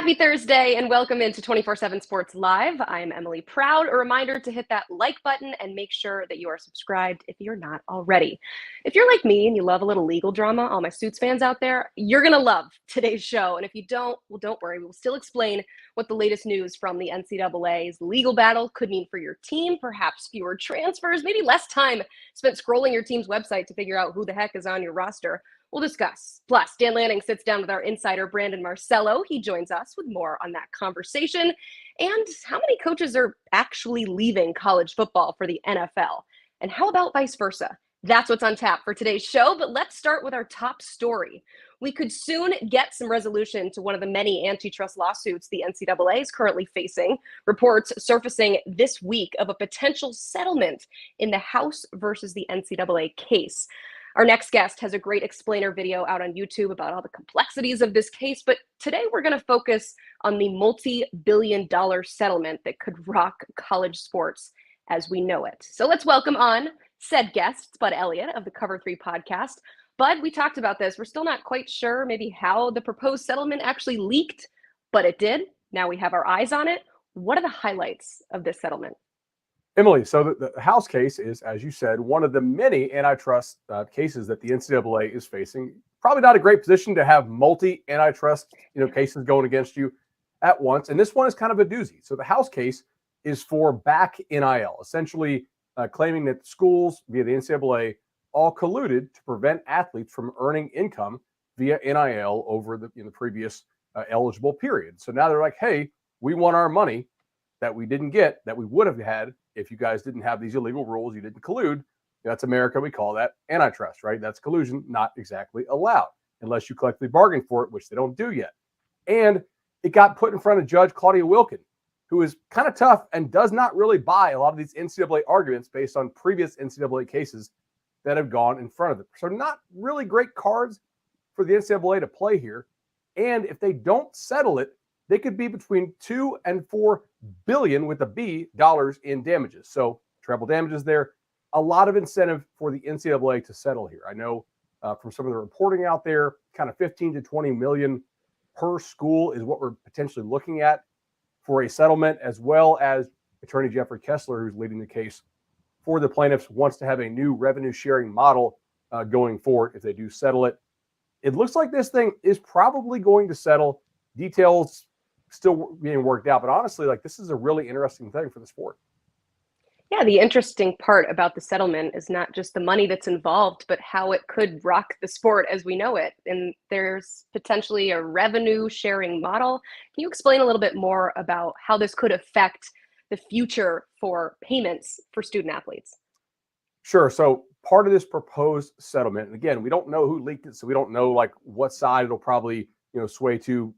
Happy Thursday and welcome into 247 Sports Live. I'm Emily Proud. A reminder to hit that like button and make sure that you are subscribed if you're not already. If you're like me and you love a little legal drama, all my Suits fans out there, you're going to love today's show. And if you don't, well, don't worry. We'll still explain what the latest news from the NCAA's legal battle could mean for your team, perhaps fewer transfers, maybe less time spent scrolling your team's website to figure out who the heck is on your roster. We'll discuss. Plus, Dan Lanning sits down with our insider, Brandon Marcello. He joins us with more on that conversation and how many coaches are actually leaving college football for the NFL. And how about vice versa? That's what's on tap for today's show, but let's start with our top story. We could soon get some resolution to one of the many antitrust lawsuits the NCAA is currently facing. Reports surfacing this week of a potential settlement in the House versus the NCAA case. Our next guest has a great explainer video out on YouTube about all the complexities of this case, but today we're going to focus on the multi-billion-dollar settlement that could rock college sports as we know it. So let's welcome on said guest, Bud Elliott of the Cover 3 podcast. Bud, we talked about this. We're still not quite sure maybe how the proposed settlement actually leaked, but it did. Now we have our eyes on it. What are the highlights of this settlement? Emily, so the House case is, as you said, one of the many antitrust cases that the NCAA is facing. Probably not a great position to have multi-antitrust cases going against you at once. And this one is kind of a doozy. So the House case is for back NIL, essentially claiming that schools via the NCAA all colluded to prevent athletes from earning income via NIL over the previous eligible period. So now they're like, hey, we want our money that we didn't get, that we would have had if you guys didn't have these illegal rules, you didn't collude. That's America. We call that antitrust, right? That's collusion, not exactly allowed unless you collectively bargain for it, which they don't do yet. And it got put in front of Judge Claudia Wilkin, who is kind of tough and does not really buy a lot of these NCAA arguments based on previous NCAA cases that have gone in front of it. So not really great cards for the NCAA to play here. And if they don't settle it, they could be between $2 and $4 billion with a B dollars in damages. So treble damages there. A lot of incentive for the NCAA to settle here. I know from some of the reporting out there, kind of 15 to 20 million per school is what we're potentially looking at for a settlement, as well as Attorney Jeffrey Kessler, who's leading the case for the plaintiffs, wants to have a new revenue sharing model going forward if they do settle it. It looks like this thing is probably going to settle. Details still being worked out, but honestly, this is a really interesting thing for the sport. Yeah, the interesting part about the settlement is not just the money that's involved, but how it could rock the sport as we know it. And there's potentially a revenue sharing model. Can you explain a little bit more about how this could affect the future for payments for student athletes? Sure. So part of this proposed settlement, and again, we don't know who leaked it, so we don't know what side it'll probably sway to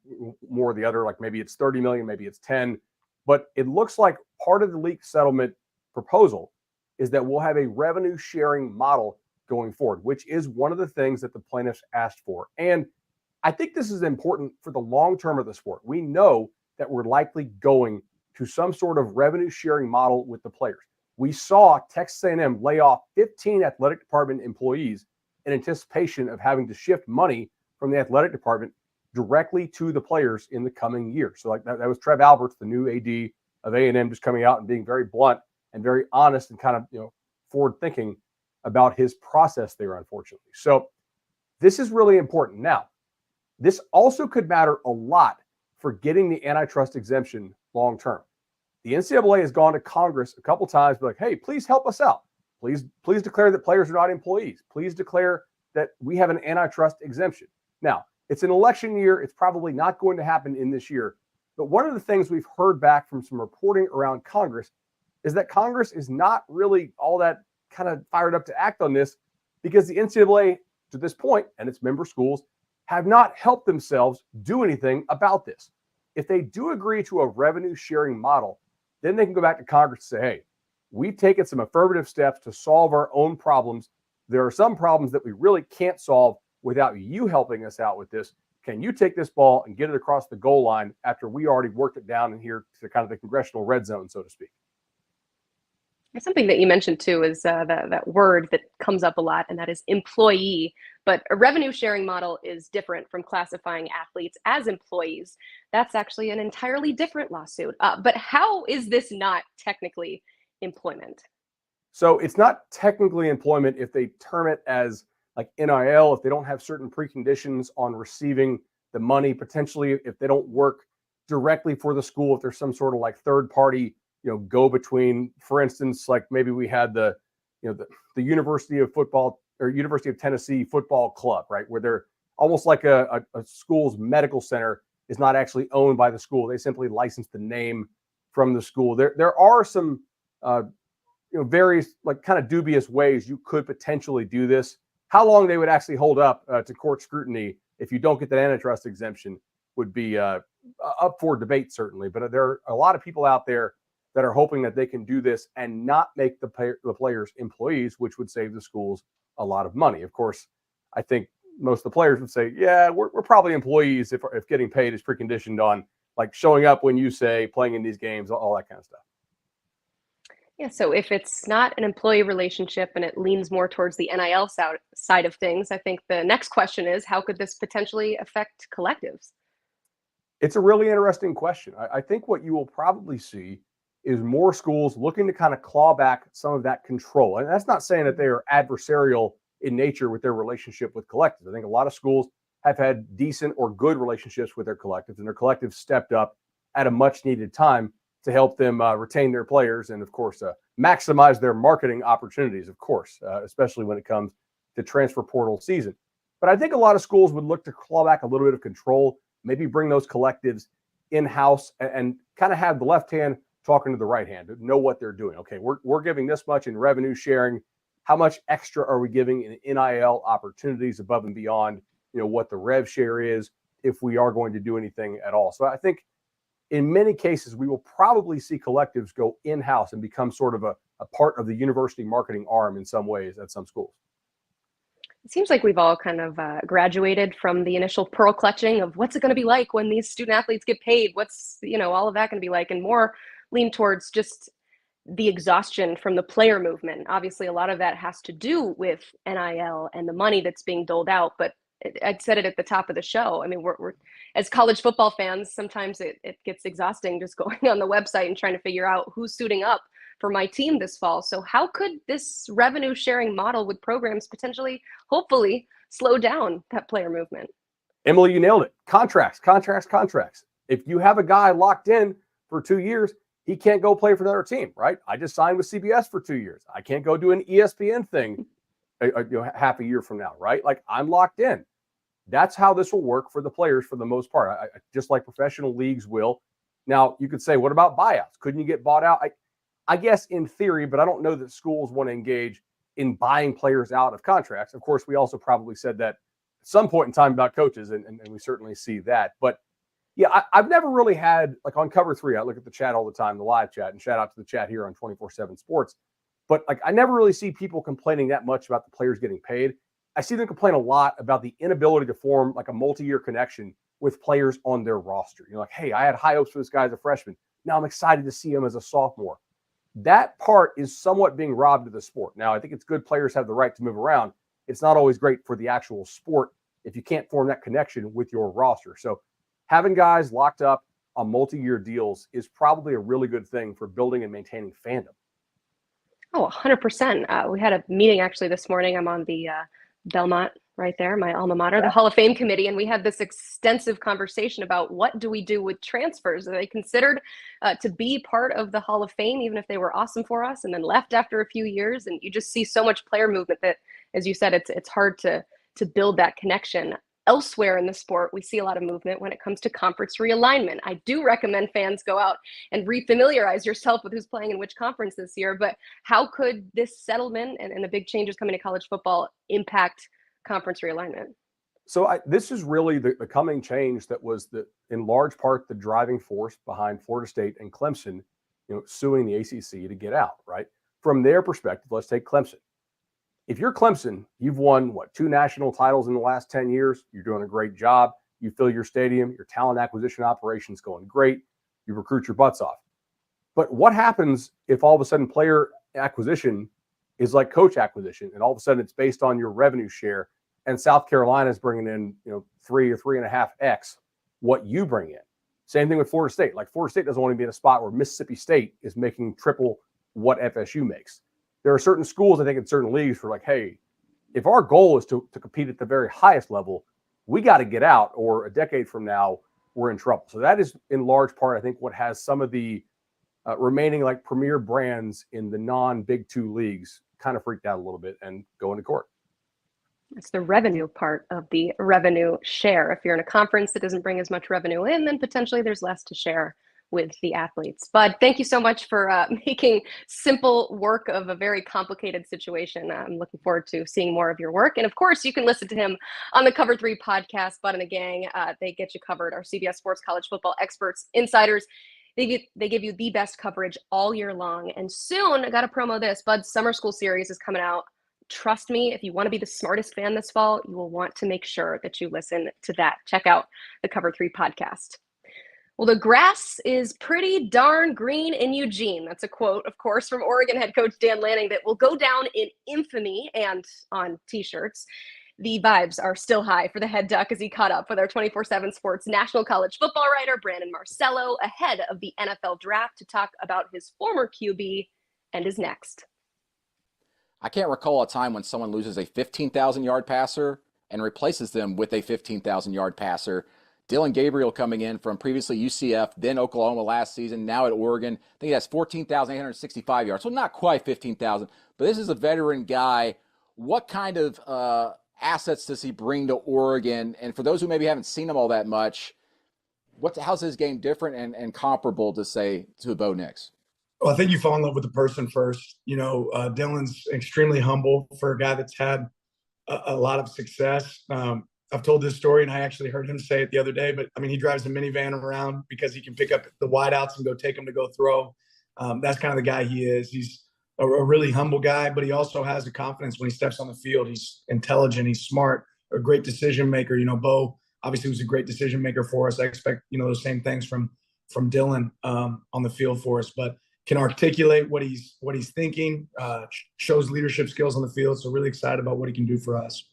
more or the other, maybe it's 30 million, maybe it's 10, but it looks like part of the leaked settlement proposal is that we'll have a revenue sharing model going forward, which is one of the things that the plaintiffs asked for. And I think this is important for the long term of the sport. We know that we're likely going to some sort of revenue sharing model with the players. We saw Texas A&M lay off 15 athletic department employees in anticipation of having to shift money from the athletic department directly to the players in the coming year. So that was Trev Alberts, the new AD of A&M, just coming out and being very blunt and very honest and kind of forward thinking about his process there, unfortunately. So this is really important. Now, this also could matter a lot for getting the antitrust exemption long term. The NCAA has gone to Congress a couple times, be like, hey, please help us out. Please declare that players are not employees. Please declare that we have an antitrust exemption. Now, it's an election year. It's probably not going to happen in this year. But one of the things we've heard back from some reporting around Congress is that Congress is not really all that kind of fired up to act on this because the NCAA, to this point, and its member schools, have not helped themselves do anything about this. If they do agree to a revenue sharing model, then they can go back to Congress and say, hey, we've taken some affirmative steps to solve our own problems. There are some problems that we really can't solve without you helping us out with this. Can you take this ball and get it across the goal line after we already worked it down in here to kind of the congressional red zone, so to speak? Something that you mentioned too is that word that comes up a lot, and that is employee. But a revenue sharing model is different from classifying athletes as employees. That's actually an entirely different lawsuit. But how is this not technically employment? So it's not technically employment if they term it as like NIL, if they don't have certain preconditions on receiving the money, potentially if they don't work directly for the school, if there's some sort of like third party, go between. For instance, like maybe we had the University of Football or University of Tennessee Football Club, right, where they're almost like a school's medical center is not actually owned by the school. They simply license the name from the school. There are some various like kind of dubious ways you could potentially do this. How long they would actually hold up to court scrutiny if you don't get that antitrust exemption would be up for debate, certainly. But there are a lot of people out there that are hoping that they can do this and not make the players employees, which would save the schools a lot of money. Of course, I think most of the players would say, yeah, we're probably employees if getting paid is preconditioned on like showing up when you say, playing in these games, all that kind of stuff. Yeah, so if it's not an employee relationship and it leans more towards the NIL side of things, I think the next question is, how could this potentially affect collectives? It's a really interesting question. I think what you will probably see is more schools looking to kind of claw back some of that control. And that's not saying that they are adversarial in nature with their relationship with collectives. I think a lot of schools have had decent or good relationships with their collectives, and their collectives stepped up at a much needed time to help them retain their players and, of course, maximize their marketing opportunities, of course, especially when it comes to transfer portal season. But I think a lot of schools would look to claw back a little bit of control, maybe bring those collectives in-house and kind of have the left hand talking to the right hand, know what they're doing. Okay, we're giving this much in revenue sharing. How much extra are we giving in NIL opportunities above and beyond, what the rev share is, if we are going to do anything at all? So I think in many cases, we will probably see collectives go in-house and become sort of a part of the university marketing arm in some ways at some schools. It seems like we've all kind of graduated from the initial pearl clutching of what's it going to be like when these student athletes get paid? What's, all of that going to be like? And more lean towards just the exhaustion from the player movement. Obviously, a lot of that has to do with NIL and the money that's being doled out. But I said it at the top of the show. I mean, we're as college football fans, sometimes it gets exhausting just going on the website and trying to figure out who's suiting up for my team this fall. So how could this revenue sharing model with programs potentially, hopefully, slow down that player movement? Emily, you nailed it. Contracts. If you have a guy locked in for 2 years, he can't go play for another team, right? I just signed with CBS for 2 years. I can't go do an ESPN thing half a year from now, right? Like, I'm locked in. That's how this will work for the players for the most part, just like professional leagues will. Now, you could say, what about buyouts? Couldn't you get bought out? I guess in theory, but I don't know that schools want to engage in buying players out of contracts. Of course, we also probably said that at some point in time about coaches, and we certainly see that. But yeah, I've never really had, like on Cover 3, I look at the chat all the time, the live chat, and shout out to the chat here on 247 Sports. But like, I never really see people complaining that much about the players getting paid. I see them complain a lot about the inability to form like a multi-year connection with players on their roster. Like, hey, I had high hopes for this guy as a freshman. Now I'm excited to see him as a sophomore. That part is somewhat being robbed of the sport. Now, I think it's good players have the right to move around. It's not always great for the actual sport if you can't form that connection with your roster. So having guys locked up on multi-year deals is probably a really good thing for building and maintaining fandom. Oh, 100%. We had a meeting actually this morning. I'm on the Belmont right there, my alma mater, the Hall of Fame committee. And we had this extensive conversation about what do we do with transfers? Are they considered to be part of the Hall of Fame, even if they were awesome for us and then left after a few years? And you just see so much player movement that, as you said, it's hard to build that connection. Elsewhere in the sport, we see a lot of movement when it comes to conference realignment. I do recommend fans go out and refamiliarize yourself with who's playing in which conference this year. But how could this settlement and the big changes coming to college football impact conference realignment? So this is really the coming change that was in large part the driving force behind Florida State and Clemson, suing the ACC to get out, right? From their perspective, let's take Clemson. If you're Clemson, you've won, 2 national titles in the last 10 years. You're doing a great job. You fill your stadium. Your talent acquisition operation's going great. You recruit your butts off. But what happens if all of a sudden player acquisition is like coach acquisition, and all of a sudden it's based on your revenue share. And South Carolina is bringing in 3 or 3.5x what you bring in. Same thing with Florida State. Like Florida State doesn't want to be in a spot where Mississippi State is making triple what FSU makes. There are certain schools, I think, in certain leagues for like, hey, if our goal is to compete at the very highest level, we got to get out, or a decade from now, we're in trouble. So that is in large part, I think, what has some of the remaining like premier brands in the non-Big Two leagues kind of freaked out a little bit and going to court. It's the revenue part of the revenue share. If you're in a conference that doesn't bring as much revenue in, then potentially there's less to share with the athletes. Bud, thank you so much for making simple work of a very complicated situation. I'm looking forward to seeing more of your work. And of course, you can listen to him on the Cover 3 podcast, Bud and the Gang. They get you covered. Our CBS Sports College Football experts, insiders. They give you the best coverage all year long. And soon, I got to promo this, Bud's Summer School Series is coming out. Trust me, if you want to be the smartest fan this fall, you will want to make sure that you listen to that. Check out the Cover 3 podcast. Well, the grass is pretty darn green in Eugene. That's a quote, of course, from Oregon head coach Dan Lanning that will go down in infamy and on T-shirts. The vibes are still high for the head duck as he caught up with our 247 Sports national college football writer, Brandon Marcello, ahead of the NFL draft to talk about his former QB and his next. I can't recall a time when someone loses a 15,000-yard passer and replaces them with a 15,000-yard passer. Dylan Gabriel coming in from previously UCF, then Oklahoma last season, now at Oregon. I think he has 14,865 yards, so not quite 15,000. But this is a veteran guy. What kind of assets does he bring to Oregon? And for those who maybe haven't seen him all that much, how's his game different and comparable to, say, to Bo Nix? Well, I think you fall in love with the person first. Dylan's extremely humble for a guy that's had a lot of success. I've told this story, and I actually heard him say it the other day, but, he drives a minivan around because he can pick up the wideouts and go take them to go throw. That's kind of the guy he is. He's a really humble guy, but he also has the confidence when he steps on the field. He's intelligent. He's smart, a great decision maker. Bo obviously was a great decision maker for us. I expect, those same things from Dylan on the field for us, but can articulate what he's thinking, shows leadership skills on the field. So really excited about what he can do for us.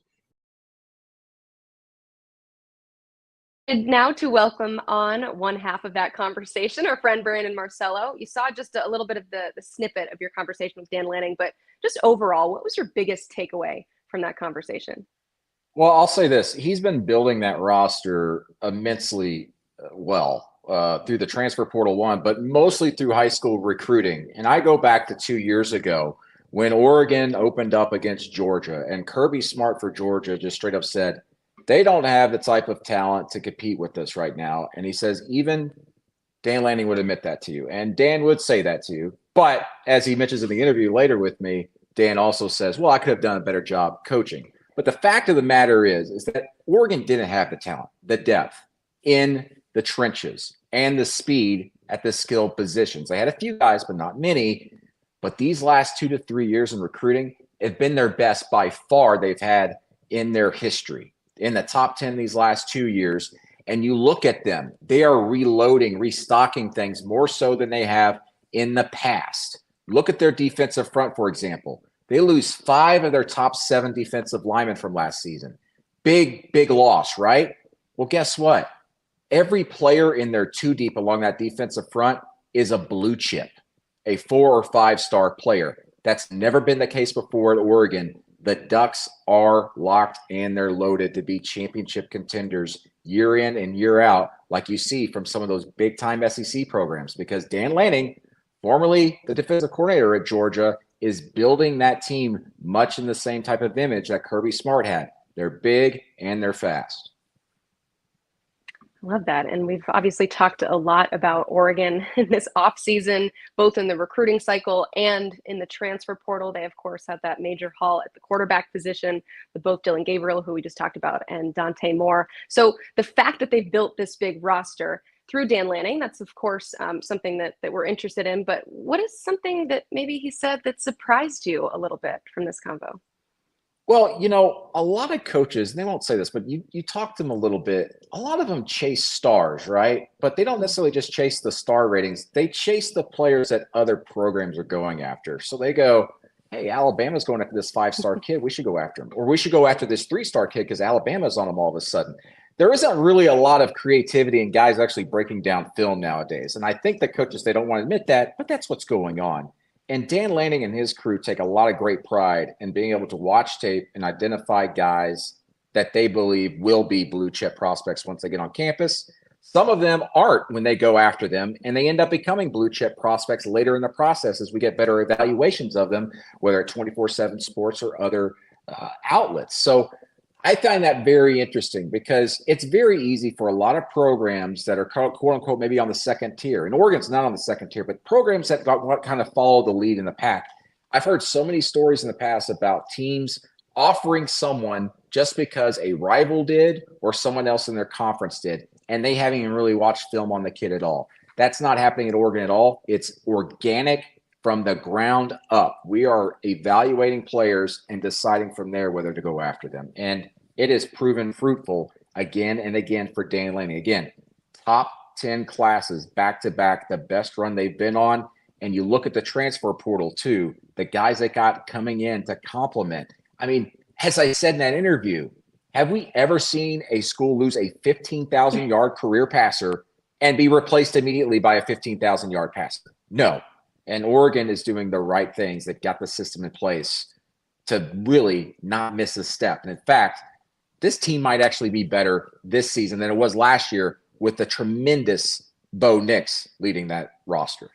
And now to welcome on one half of that conversation, our friend Brandon Marcello. You saw just a little bit of the snippet of your conversation with Dan Lanning, but just overall, what was your biggest takeaway from that conversation? Well, I'll say this. He's been building that roster immensely well. Through the transfer portal one, but mostly through high school recruiting. And I go back to 2 years ago when Oregon opened up against Georgia, and Kirby Smart for Georgia just straight up said, they don't have the type of talent to compete with us right now. And he says, even Dan Lanning would admit that to you. And Dan would say that to you. But as he mentions in the interview later with me, Dan also says, well, I could have done a better job coaching. But the fact of the matter is that Oregon didn't have the talent, the depth in the trenches, and the speed at the skilled positions. They had a few guys, but not many. But these last 2 to 3 years in recruiting have been their best by far they've had in their history. In the top 10 these last 2 years, and you look at them, they are reloading, restocking things more so than they have in the past. Look at their defensive front, for example. They lose 5 of their top 7 defensive linemen from last season. Big loss, right? Well, guess what? Every player in their 2 deep along that defensive front is a blue chip, a 4 or 5 star player. That's never been the case before at Oregon. The Ducks are locked and they're loaded to be championship contenders year in and year out, like you see from some of those big-time SEC programs, because Dan Lanning, formerly the defensive coordinator at Georgia, is building that team much in the same type of image that Kirby Smart had. They're big and they're fast. I love that. And we've obviously talked a lot about Oregon in this offseason, both in the recruiting cycle and in the transfer portal. They, of course, had that major haul at the quarterback position with both Dylan Gabriel, who we just talked about, and Dante Moore. So the fact that they've built this big roster through Dan Lanning, that's, of course, something that we're interested in. But what is something that maybe he said that surprised you a little bit from this convo? Well, a lot of coaches, they won't say this, but you talk to them a little bit. A lot of them chase stars, right? But they don't necessarily just chase the star ratings. They chase the players that other programs are going after. So they go, hey, Alabama's going after this 5-star kid. We should go after him. Or we should go after this 3-star kid because Alabama's on him all of a sudden. There isn't really a lot of creativity and guys actually breaking down film nowadays. And I think the coaches, they don't want to admit that, but that's what's going on. And Dan Lanning and his crew take a lot of great pride in being able to watch tape and identify guys that they believe will be blue chip prospects once they get on campus. Some of them aren't when they go after them, and they end up becoming blue chip prospects later in the process as we get better evaluations of them, whether at 247Sports or other outlets. So I find that very interesting because it's very easy for a lot of programs that are quote unquote maybe on the second tier. And Oregon's not on the second tier, but programs that kind of follow the lead in the pack. I've heard so many stories in the past about teams offering someone just because a rival did or someone else in their conference did, and they haven't even really watched film on the kid at all. That's not happening at Oregon at all. It's organic from the ground up. We are evaluating players and deciding from there whether to go after them. And it has proven fruitful again and again for Dan Lanning. Again, top 10 classes back to back, the best run they've been on. And you look at the transfer portal too, the guys that got coming in to complement. I mean, as I said in that interview, have we ever seen a school lose a 15,000-yard career passer and be replaced immediately by a 15,000-yard passer? No. And Oregon is doing the right things that got the system in place to really not miss a step. And in fact, this team might actually be better this season than it was last year with the tremendous Bo Nix leading that roster.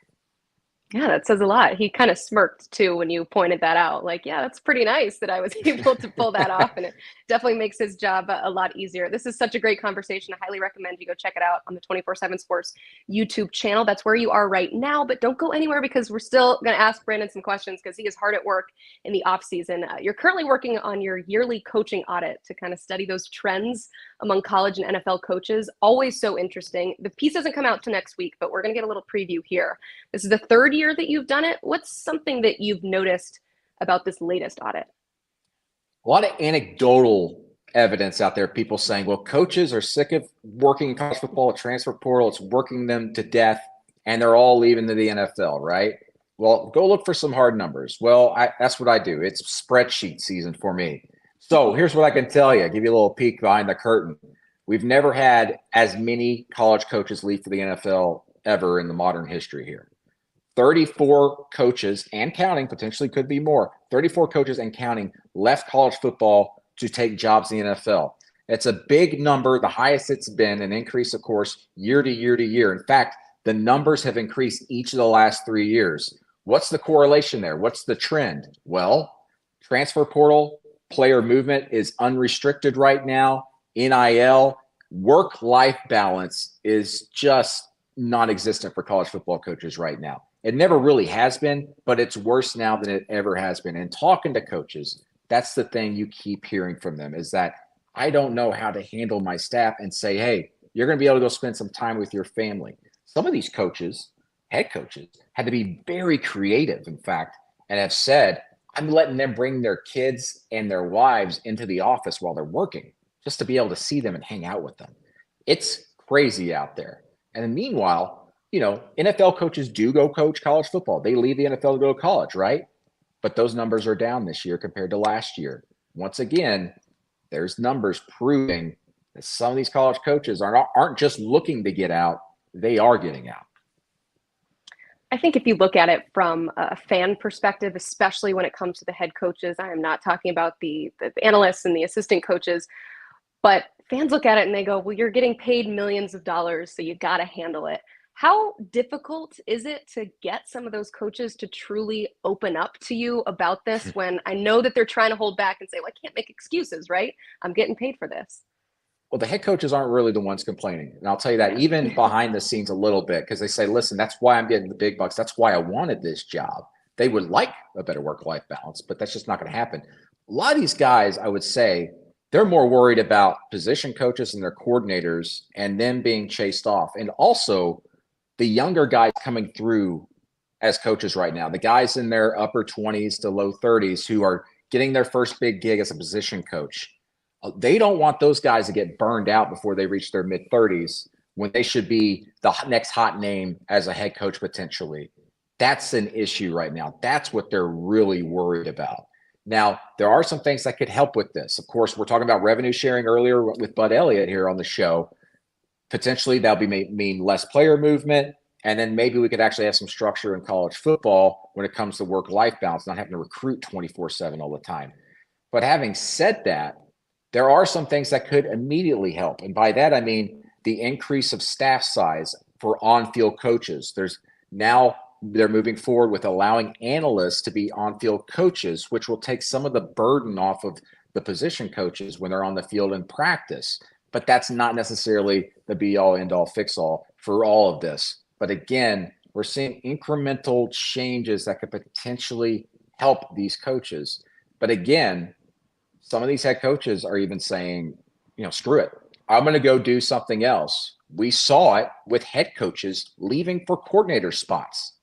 Yeah, that says a lot. He kind of smirked too when you pointed that out. Like, yeah, that's pretty nice that I was able to pull that off. And it definitely makes his job a lot easier. This is such a great conversation. I highly recommend you go check it out on the 247 Sports YouTube channel. That's where you are right now. But don't go anywhere because we're still going to ask Brandon some questions because he is hard at work in the off season. You're currently working on your yearly coaching audit to kind of study those trends among college and NFL coaches. Always so interesting. The piece doesn't come out till next week, but we're going to get a little preview here. This is the third year that you've done it. What's something that you've noticed about this latest audit? A lot of anecdotal evidence out there, people saying, well, coaches are sick of working in college football, a transfer portal, it's working them to death, and they're all leaving to the NFL, right? Well, go look for some hard numbers. Well, that's what I do. It's spreadsheet season for me. So here's what I can tell you, give you a little peek behind the curtain. We've never had as many college coaches leave for the NFL ever in the modern history here. 34 coaches and counting, potentially could be more, 34 coaches and counting left college football to take jobs in the NFL. It's a big number, the highest it's been, an increase, of course, year to year to year. In fact, the numbers have increased each of the last 3 years. What's the correlation there? What's the trend? Well, transfer portal, player movement is unrestricted right now. NIL, work-life balance is just non-existent for college football coaches right now. It never really has been, but it's worse now than it ever has been. And talking to coaches, that's the thing you keep hearing from them is that I don't know how to handle my staff and say, hey, you're going to be able to go spend some time with your family. Some of these coaches, head coaches, had to be very creative, in fact, and have said, I'm letting them bring their kids and their wives into the office while they're working just to be able to see them and hang out with them. It's crazy out there. And meanwhile, NFL coaches do go coach college football. They leave the NFL to go to college, right? But those numbers are down this year compared to last year. Once again, there's numbers proving that some of these college coaches aren't just looking to get out, they are getting out. I think if you look at it from a fan perspective, especially when it comes to the head coaches, I am not talking about the analysts and the assistant coaches, but fans look at it and they go, well, you're getting paid millions of dollars, so you got to handle it. How difficult is it to get some of those coaches to truly open up to you about this when I know that they're trying to hold back and say, well, I can't make excuses, right? I'm getting paid for this. Well, the head coaches aren't really the ones complaining. And I'll tell you that even behind the scenes a little bit, because they say, listen, that's why I'm getting the big bucks. That's why I wanted this job. They would like a better work-life balance, but that's just not going to happen. A lot of these guys, I would say, they're more worried about position coaches and their coordinators and them being chased off. And also the younger guys coming through as coaches right now, the guys in their upper 20s to low 30s who are getting their first big gig as a position coach. They don't want those guys to get burned out before they reach their mid-30s when they should be the next hot name as a head coach potentially. That's an issue right now. That's what they're really worried about. Now, there are some things that could help with this. Of course, we're talking about revenue sharing earlier with Bud Elliott here on the show. Potentially, that'll mean less player movement, and then maybe we could actually have some structure in college football when it comes to work-life balance, not having to recruit 24/7 all the time. But having said that, there are some things that could immediately help. And by that, I mean the increase of staff size for on-field coaches. They're moving forward with allowing analysts to be on-field coaches, which will take some of the burden off of the position coaches when they're on the field in practice. But that's not necessarily the be-all, end-all, fix-all for all of this. But again, we're seeing incremental changes that could potentially help these coaches. But again, some of these head coaches are even saying, screw it. I'm going to go do something else. We saw it with head coaches leaving for coordinator spots,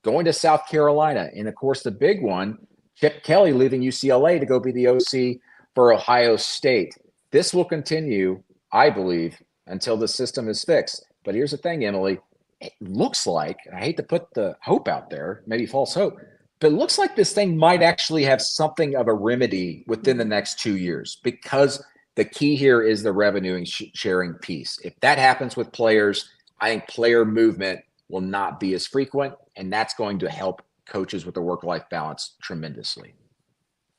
going to South Carolina. And of course, the big one, Chip Kelly leaving UCLA to go be the OC for Ohio State. This will continue, I believe, until the system is fixed. But here's the thing, Emily. It looks like, I hate to put the hope out there, maybe false hope, but it looks like this thing might actually have something of a remedy within the next 2 years, because the key here is the revenue and sharing piece. If that happens with players, I think player movement will not be as frequent, and that's going to help coaches with the work-life balance tremendously.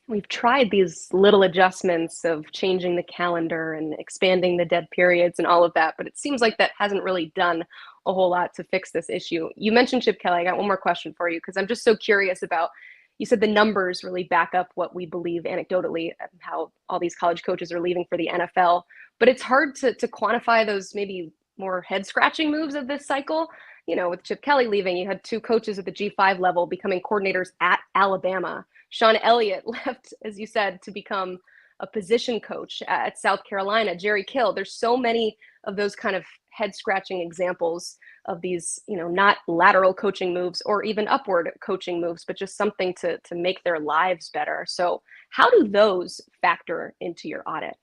We've tried these little adjustments of changing the calendar and expanding the dead periods and all of that, but it seems like that hasn't really done a whole lot to fix this issue. You mentioned Chip Kelly. I got one more question for you because I'm just so curious about, you said the numbers really back up what we believe anecdotally, how all these college coaches are leaving for the NFL, but it's hard to quantify those maybe more head-scratching moves of this cycle. With Chip Kelly leaving, you had 2 coaches at the G5 level becoming coordinators at Alabama. Sean Elliott left, as you said, to become a position coach at South Carolina. Jerry Kill. There's so many of those kind of head-scratching examples of these, not lateral coaching moves or even upward coaching moves, but just something to make their lives better. So how do those factor into your audit?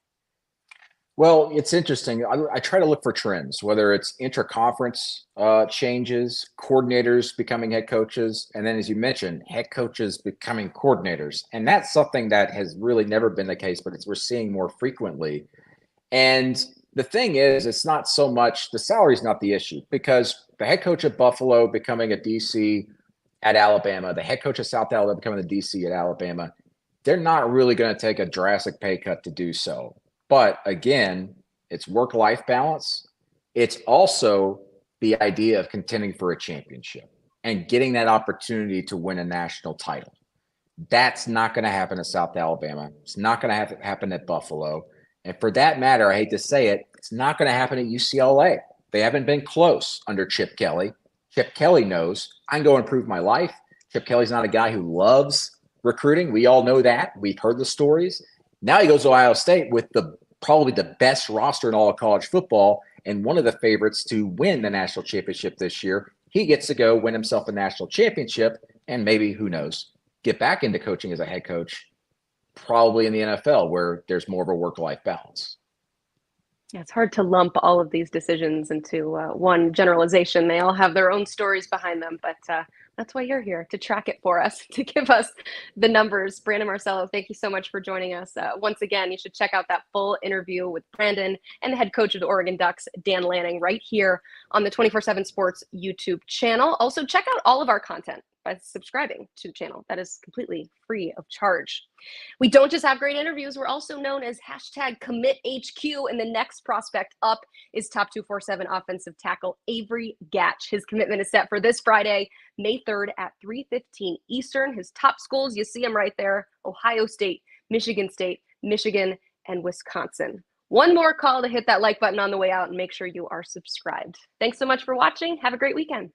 Well, it's interesting. I try to look for trends, whether it's interconference changes, coordinators becoming head coaches, and then, as you mentioned, head coaches becoming coordinators. And that's something that has really never been the case, but we're seeing more frequently. And the thing is, it's not so much the salary is not the issue, because the head coach at Buffalo becoming a DC at Alabama, the head coach at South Alabama becoming the DC at Alabama, they're not really going to take a drastic pay cut to do so. But again, it's work-life balance. It's also the idea of contending for a championship and getting that opportunity to win a national title. That's not going to happen at South Alabama. It's not going to happen at Buffalo. And for that matter, I hate to say it, it's not going to happen at UCLA. They haven't been close under Chip Kelly. Chip Kelly knows, I can go improve my life. Chip Kelly's not a guy who loves recruiting. We all know that. We've heard the stories. Now he goes to Ohio State with probably the best roster in all of college football and one of the favorites to win the national championship this year. He gets to go win himself a national championship and maybe, who knows, get back into coaching as a head coach, probably in the NFL where there's more of a work-life balance. Yeah, it's hard to lump all of these decisions into one generalization. They all have their own stories behind them, but that's why you're here, to track it for us, to give us the numbers. Brandon Marcello, thank you so much for joining us. Once again, you should check out that full interview with Brandon and the head coach of the Oregon Ducks, Dan Lanning, right here on the 247 Sports YouTube channel. Also, check out all of our content by subscribing to the channel. That is completely free of charge. We don't just have great interviews. We're also known as #CommitHQ, and the next prospect up is top 247 offensive tackle Avery Gatch. His commitment is set for this Friday, May 3rd at 3:15 Eastern. His top schools, you see them right there: Ohio State, Michigan, and Wisconsin. One more call to hit that like button on the way out and make sure you are subscribed. Thanks so much for watching. Have a great weekend.